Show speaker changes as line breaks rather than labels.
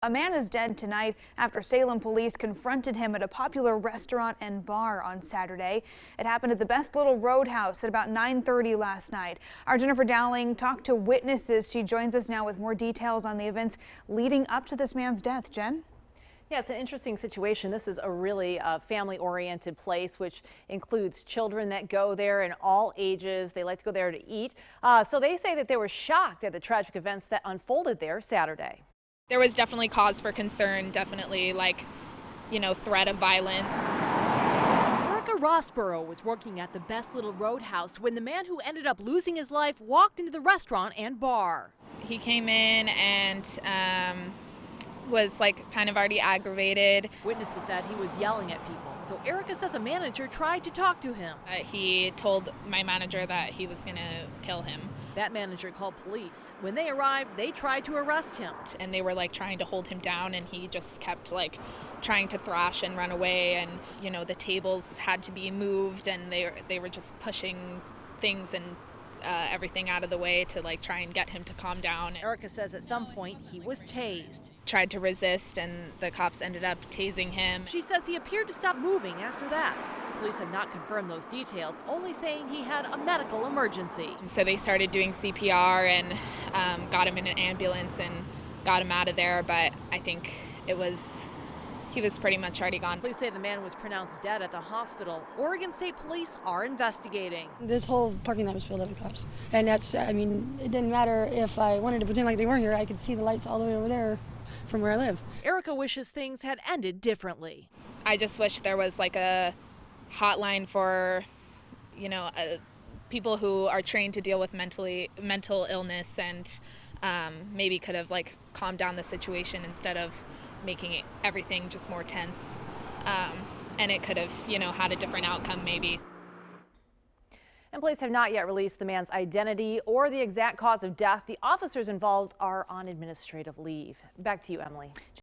A man is dead tonight after Salem police confronted him at a popular restaurant and bar on Saturday. It happened at the Best Little Roadhouse at about 9:30 last night. Our Jennifer Dowling talked to witnesses. She joins us now with more details on the events leading up to this man's death. Jen?
Yeah, it's an interesting situation. This is a really family-oriented place, which includes children that go there in all ages. They like to go there to eat. So they say that they were shocked at the tragic events that unfolded there Saturday.
There was definitely cause for concern, definitely threat of violence.
Erica Rossborough was working at the Best Little Roadhouse when the man who ended up losing his life walked into the restaurant and bar.
He came in and was kind of already aggravated.
Witnesses said he was yelling at people, so Erica says a manager tried to talk to him.
He told my manager that he was gonna kill him.
That manager called police. When they arrived, they tried to arrest him.
And they were trying to hold him down, and he just kept trying to thrash and run away, and the tables had to be moved, and they were just pushing things and everything out of the way to try and get him to calm down.
Erica says at some point he was tased.
Tried to resist, and the cops ended up tasing him.
She says he appeared to stop moving after that. Police have not confirmed those details, only saying he had a medical emergency.
So they started doing CPR and got him in an ambulance and got him out of there, but I think he was pretty much already gone.
Police say the man was pronounced dead at the hospital. Oregon State Police are investigating.
This whole parking lot was filled up with cops. And it didn't matter if I wanted to pretend like they weren't here. I could see the lights all the way over there from where I live.
Erica wishes things had ended differently.
I just wish there was a hotline for, people who are trained to deal with mental illness, and maybe could have calmed down the situation instead of making everything just more tense. And it could have, had a different outcome maybe.
And police have not yet released the man's identity or the exact cause of death. The officers involved are on administrative leave. Back to you, Emily.